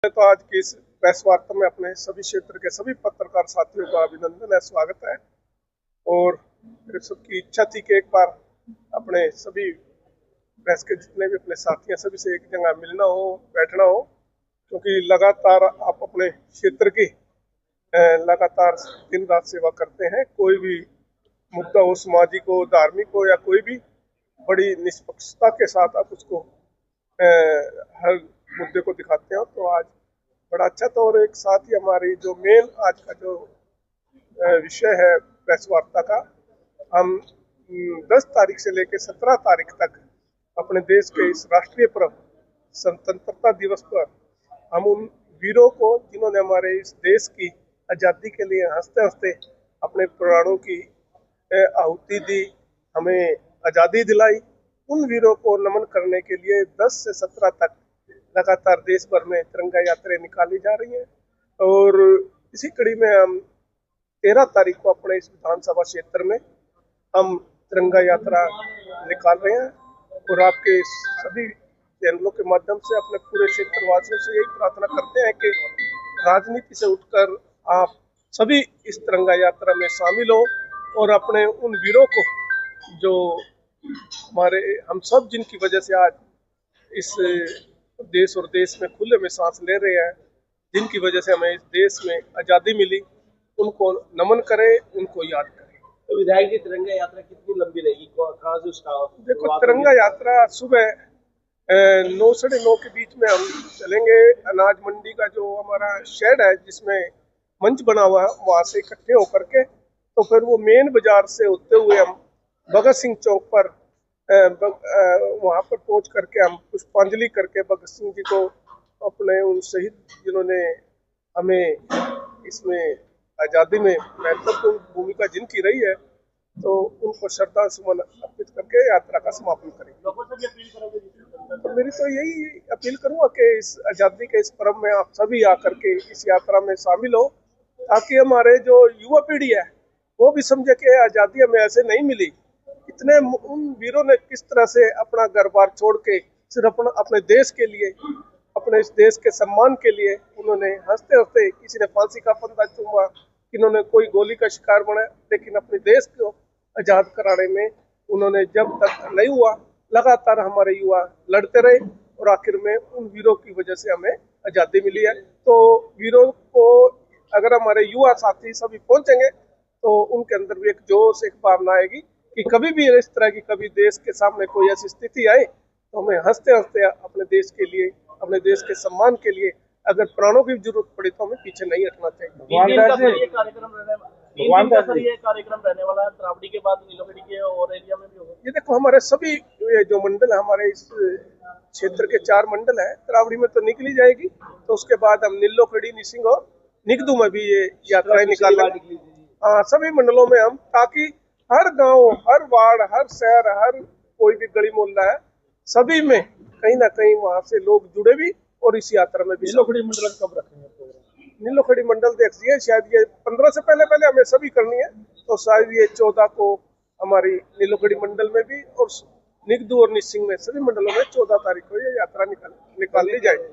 तो आज की इस प्रेस वार्ता में अपने सभी क्षेत्र के सभी पत्रकार साथियों का अभिनंदन है, स्वागत है। और मेरे सबकी इच्छा थी कि एक बार अपने सभी प्रेस के जितने भी अपने साथी हैं सभी से एक जगह मिलना हो, बैठना हो, क्योंकि लगातार आप अपने क्षेत्र की लगातार दिन रात सेवा करते हैं। कोई भी मुद्दा हो, सामाजिक हो, धार्मिक हो या कोई भी, बड़ी निष्पक्षता के साथ आप उसको हर मुद्दे को दिखाते हो। तो आज बड़ा अच्छा था। और एक साथ ही हमारी जो मेन आज का जो विषय है प्रेस वार्ता का, हम 10 तारीख से लेकर 17 तारीख तक अपने देश के इस राष्ट्रीय पर्व स्वतंत्रता दिवस पर हम उन वीरों को जिन्होंने हमारे इस देश की आज़ादी के लिए हंसते हंसते अपने प्राणों की आहुति दी, हमें आज़ादी दिलाई, उन वीरों को नमन करने के लिए 10 से 17 तक लगातार देश भर में तिरंगा यात्राएं निकाली जा रही हैं। और इसी कड़ी में हम 13 तारीख को अपने इस विधानसभा क्षेत्र में हम तिरंगा यात्रा निकाल रहे हैं। और आपके सभी चैनलों के माध्यम से अपने पूरे क्षेत्रवासियों से यही प्रार्थना करते हैं कि राजनीति से उठकर आप सभी इस तिरंगा यात्रा में शामिल हो और अपने उन वीरों को, जो हमारे हम सब जिनकी वजह से आज इस देश और देश में खुले में सांस ले रहे हैं, जिनकी वजह से हमें इस देश में आज़ादी मिली, उनको नमन करें, उनको याद करें। तो विधायक जी, तिरंगा यात्रा कितनी लंबी रहेगी, कहाँ से स्टार्ट? देखो, तिरंगा यात्रा सुबह 9 साढ़े 9 के बीच में हम चलेंगे। अनाज मंडी का जो हमारा शेड है जिसमें मंच बना हुआ है, वहां से इकट्ठे होकर के तो फिर वो मेन बाजार से होते हुए हम भगत सिंह चौक पर वहां पर पहुंच करके हम पुष्पांजलि करके भगत सिंह जी को, अपने उन शहीद जिन्होंने हमें इसमें आज़ादी में महत्वपूर्ण भूमिका जिनकी रही है, तो उनको श्रद्धा सुमन अर्पित करके यात्रा का समापन करेंगे। तो मेरी तो यही अपील करूंगा कि इस आज़ादी के इस पर्व में आप सभी आकर के इस यात्रा में शामिल हो, ताकि हमारे जो युवा पीढ़ी है वो भी समझे कि आज़ादी हमें ऐसे नहीं मिली। इतने उन वीरों ने किस तरह से अपना घर बार छोड़ के सिर्फ अपने देश के लिए, अपने इस देश के सम्मान के लिए उन्होंने हंसते हंसते, किसी ने फांसी का फंदा चूमा, इन्होंने कोई गोली का शिकार बना, लेकिन अपने देश को आज़ाद कराने में उन्होंने जब तक नहीं हुआ, लगातार हमारे युवा लड़ते रहे और आखिर में उन वीरों की वजह से हमें आज़ादी मिली है। तो वीरों को अगर हमारे युवा साथी सभी पहुंचेंगे तो उनके अंदर भी एक जोश, एक भावना आएगी कि कभी भी इस तरह की कभी देश के सामने कोई ऐसी स्थिति आए तो हमें हंसते हंसते अपने देश के लिए, अपने देश के सम्मान के लिए अगर प्राणों की जरूरत पड़ी तो हमें पीछे नहीं हटना चाहिए। ये कार्यक्रम रहने वाला है, त्रावड़ी के बाद नीलोखेड़ी के और एरिया में भी होगा। ये देखो, हमारे सभी ये जो मंडल है, हमारे इस क्षेत्र के 4 मंडल है, त्रावड़ी में तो निकली जाएगी, तो उसके बाद हम नीलोखेड़ी, निसिंग और निगदू में भी ये यात्राएं निकालेंगे। हाँ, सभी मंडलों में हम, ताकि हर गांव, हर वार्ड, हर शहर, हर कोई भी गली मोहल्ला है, सभी में कहीं ना कहीं वहां से लोग जुड़े भी और इस यात्रा में भी। नीलोखेड़ी मंडल कब रखेंगे प्रोग्राम? नीलोखेड़ी मंडल देखिए, शायद ये 15 से पहले हमें सभी करनी है, तो शायद ये 14 को हमारी नीलोखेड़ी मंडल में भी और निगदू और निसिंग में सभी मंडलों में 14 तारीख को ये यात्रा निकाल ली जाएगी।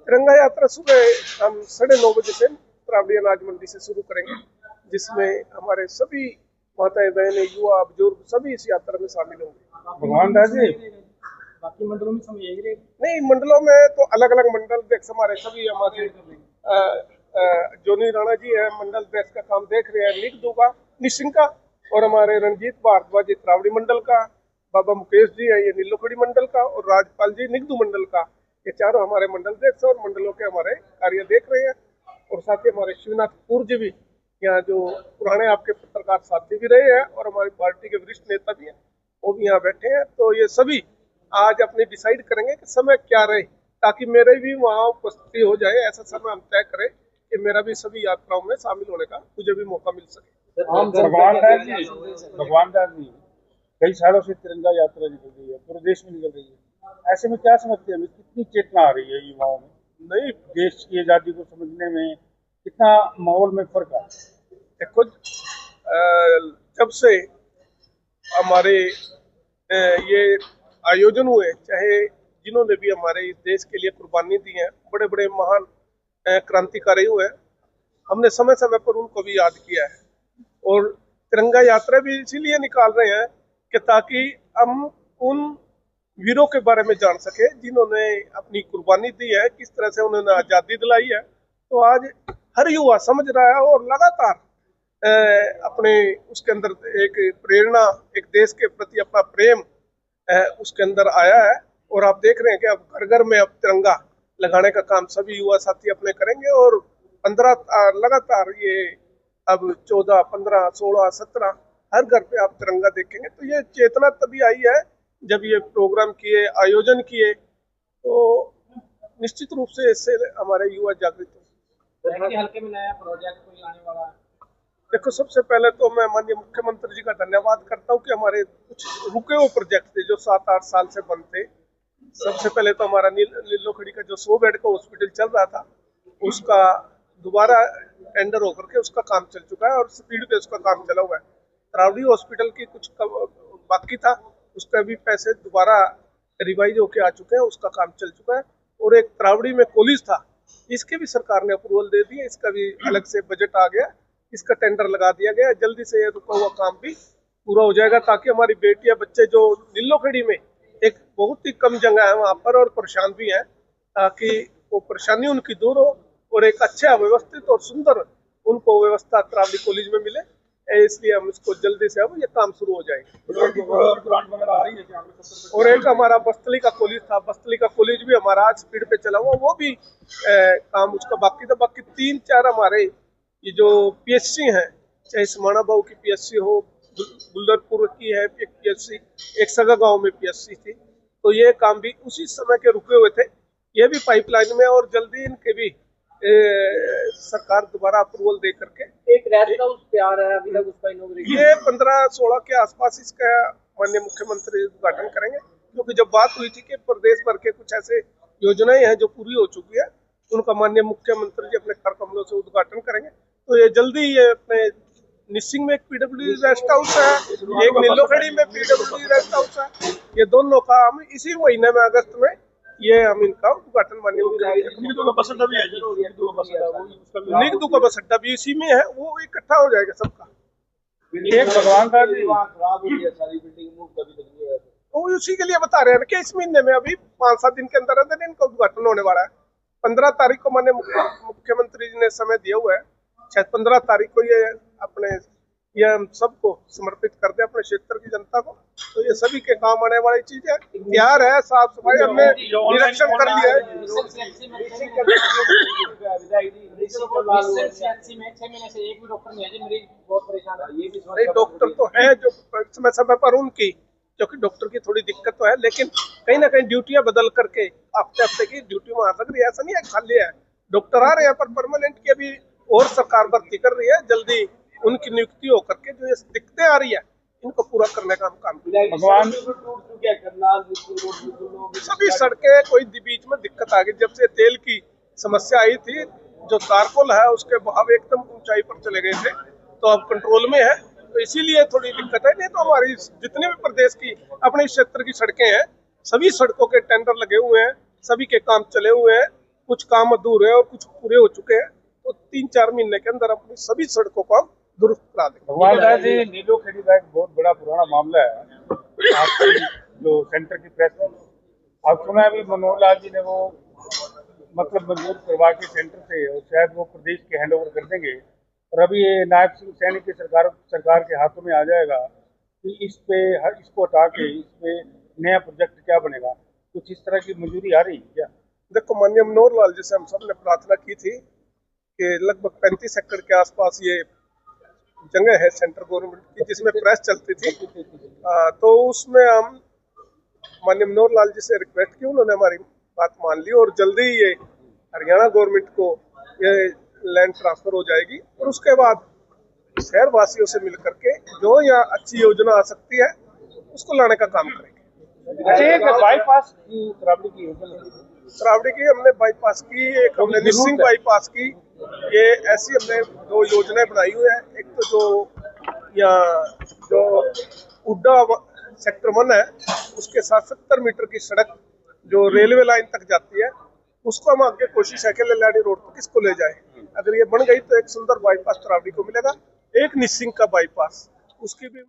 तिरंगा यात्रा सुबह हम 9:30 बजे से त्रावड़ी अनाज मंडी से शुरू करेंगे, जिसमें हमारे सभी माताएं, बहनें, युवा, बुजुर्ग सभी इस यात्रा में शामिल होंगे। भगवान दास जी, बाकी मंडलों में समय यही रहेगा? नहीं, मंडलों में तो अलग अलग मंडल देख, हमारे सभी हमारे जोनी राणा जी है, मंडल देश का काम देख रहे हैं, निगदू का, निसिंग का, और हमारे रंजीत भारद्वाज जी त्रावड़ी मंडल का, बाबा मुकेश जी है ये नीलोखेड़ी मंडल का, और राजपाल जी निगदू मंडल का। ये चारों हमारे मंडल देख और मंडलों के हमारे कार्य देख रहे हैं। और साथ ही हमारे शिवनाथ कपूर जी भी यहाँ, जो पुराने आपके पत्रकार साथी भी रहे हैं और हमारी पार्टी के वरिष्ठ नेता भी हैं, वो भी यहाँ बैठे हैं। तो ये सभी आज अपने डिसाइड करेंगे कि समय क्या रहे, ताकि मेरे भी वहाँ उपस्थिति हो जाए। ऐसा समय हम तय करें कि मेरा भी सभी यात्राओं में शामिल होने का मुझे भी मौका मिल सके। भगवान दास जी, कई सालों से तिरंगा यात्रा निकल रही है, पूरे देश में निकल रही है, ऐसे में क्या समझते हैं, कितनी चेतना आ रही है युवाओं में? नहीं, देश की आजादी को समझने में कितना माहौल में फर्क है? देखो, जब से हमारे ये आयोजन हुए, चाहे जिन्होंने भी हमारे इस देश के लिए कुर्बानी दी है, बड़े बड़े महान क्रांतिकारी हुए, हमने समय समय पर उनको भी याद किया है। और तिरंगा यात्रा भी इसीलिए निकाल रहे हैं कि ताकि हम उन वीरों के बारे में जान सके जिन्होंने अपनी कुर्बानी दी है, किस तरह से उन्होंने आज़ादी दिलाई है। तो आज हर युवा समझ रहा है और लगातार अपने उसके अंदर एक प्रेरणा, एक देश के प्रति अपना प्रेम उसके अंदर आया है। और आप देख रहे हैं कि अब घर घर में अब तिरंगा लगाने का काम सभी युवा साथी अपने करेंगे। और 15 लगातार ये अब 14, 15, 16, 17 हर घर पे आप तिरंगा देखेंगे। तो ये चेतना तभी आई है जब ये प्रोग्राम किए, आयोजन किए, तो निश्चित रूप से इससे हमारे युवा जागृत हो। हल्के में नया प्रोजेक्ट कोई आने वाला है? देखो, सबसे पहले तो मैं माननीय मुख्यमंत्री जी का धन्यवाद करता हूँ कि हमारे कुछ रुके हुए प्रोजेक्ट थे जो 7-8 साल से बंद थे। सबसे पहले तो हमारा नीलोखड़ी का जो 100 बेड का हॉस्पिटल चल रहा था, उसका दोबारा टेंडर होकर के उसका काम चल चुका है और स्पीड पे उसका काम चला हुआ है। तरावड़ी हॉस्पिटल की कुछ बाकी था, उसका भी पैसे दोबारा रिवाइज होके आ चुके हैं, उसका काम चल चुका है। और एक तरावड़ी में कॉलेज था, इसके भी सरकार ने अप्रूवल दे दी है, इसका भी अलग से बजट आ गया, इसका टेंडर लगा दिया गया। जल्दी से ये रुका हुआ काम भी पूरा हो जाएगा ताकि हमारी बेटियां बच्चे जो नीलोखड़ी में एक बहुत ही कम जगह है वहां पर और परेशान भी है, ताकि वो परेशानी उनकी दूर हो और एक अच्छा व्यवस्थित और सुंदर उनको व्यवस्था तरावड़ी कॉलेज में मिले। इसलिए हम इसको जल्दी से अब ये काम शुरू हो जाएगा। और एक हमारा बस्तली का कॉलेज था, बस्तली का कॉलेज भी हमारा आज स्पीड पे चला हुआ, वो भी काम उसका बाकी था। बाकी 3-4 हमारे ये जो पीएचसी हैं, चाहे समाना बाबू की पीएचसी हो, गुल्लरपुर की है एक पीएचसी, एक सगा गांव में पीएचसी थी, तो ये काम भी उसी समय के रुके हुए थे, ये भी पाइपलाइन में और जल्दी इनके भी सरकार दोबारा अप्रूवल दे करके एक रेस्ट हाउस तैयार है अभी तक, उसका इनॉग्रेशन ये 15-16 के आसपास इसका माननीय मुख्यमंत्री उद्घाटन करेंगे। क्योंकि जब बात हुई थी कि प्रदेश भर के कुछ ऐसे योजनाएं हैं जो पूरी हो चुकी है, उनका माननीय मुख्यमंत्री जी अपने कर कमलों से उद्घाटन करेंगे। तो ये जल्दी ये अपने निसिंग में एक पीडब्ल्यूडी रेस्ट हाउस है, एक नीलोखड़ी में पीडब्ल्यूडी रेस्ट हाउस है, ये दोनों का हम इसी महीने में अगस्त में ये हम इनका उद्घाटन माननीय निगदू का बस अड्डा भी इसी में है, वो इकट्ठा हो जाएगा सबका। एक भगवान का भी तो उसी के लिए बता रहे हैं कि इस महीने में अभी 5-7 दिन के अंदर अंदर इनका उद्घाटन होने वाला है। 15 तारीख को माननीय मुख्यमंत्री जी ने समय दिया हुआ है, शायद 15 तारीख को ये अपने ये हम सबको समर्पित कर दे अपने क्षेत्र की जनता को। तो ये सभी के काम आने वाली चीज है, तैयार है, साफ सफाई हमने निरीक्षण कर लिया है। डॉक्टर तो है जो समय समय पर उनकी, क्योंकि डॉक्टर की थोड़ी दिक्कत तो है, लेकिन कहीं ना कहीं ड्यूटियां बदल करके हफ्ते की ड्यूटी में आ सक रही है, ऐसा नहीं है खाली है, डॉक्टर आ रहे हैं पर परमानेंट की अभी और सरकार भर्ती कर रही है। जल्दी उनकी नियुक्ति होकर के जो ये दिक्कतें आ रही है इनको पूरा करने का हम काम भगवान सभी सड़कें कोई बीच में दिक्कत आ गई जब से तेल की समस्या आई थी, जो तारकोल है उसके बहाव एकदम ऊंचाई पर चले गए थे, तो अब कंट्रोल में है, तो इसीलिए थोड़ी दिक्कत है। नहीं तो हमारी जितने भी प्रदेश की अपने क्षेत्र की सड़कें हैं, सभी सड़कों के टेंडर लगे हुए हैं, सभी के काम चले हुए हैं, कुछ काम अधूरे हैं और कुछ पूरे हो चुके हैं। तो 3-4 महीने के अंदर अपनी सभी सड़कों को हम दुरुस्त करा देंगे। भगवान दास जी, नीलोखड़ी का एक बहुत बड़ा पुराना मामला है, आपकी जो सेंटर की प्रेस थी, आप सुना अभी मनोहर लाल जी ने वो मतलब मंजूर करवा के सेंटर से, और शायद वो प्रदेश के हैंड ओवर कर देंगे, और अभी ये नायब सिंह सैनी की सरकार के हाथों में आ जाएगा कि इसको हटा के इस पे नया प्रोजेक्ट क्या बनेगा, कुछ इस तरह की मंजूरी आ रही है क्या? देखो, माननीय मनोहर लाल जी से हम सब ने प्रार्थना की थी कि लगभग 35 एकड़ के आसपास ये जगह है सेंट्रल गवर्नमेंट की जिसमें प्रेस चलती थी, तो उसमें हम माननीय मनोहर लाल जी से रिक्वेस्ट की, उन्होंने हमारी बात मान ली और जल्दी ये हरियाणा गवर्नमेंट को ये लैंड ट्रांसफर हो जाएगी और उसके बाद शहर वासियों से मिल करके जो यहाँ अच्छी योजना आ सकती है उसको लाने का काम करेंगे। बाईपास की तरावड़ी की योजना, तरावड़ी की हमने बाईपास की, एक हमने निसिंग बाईपास की, ये ऐसी हमने 2 योजनाएं बनाई हुई है। एक तो जो यहाँ जो उड्डा सेक्टर 1 है उसके साथ 70 मीटर की सड़क जो रेलवे लाइन तक जाती है, उसको हम आगे कोशिश है कि लल्याड़ी रोड तक इसको ले जाए। अगर ये बन गई तो एक सुंदर बाईपास तरावड़ी को मिलेगा, एक निसिंग का बाईपास, उसकी भी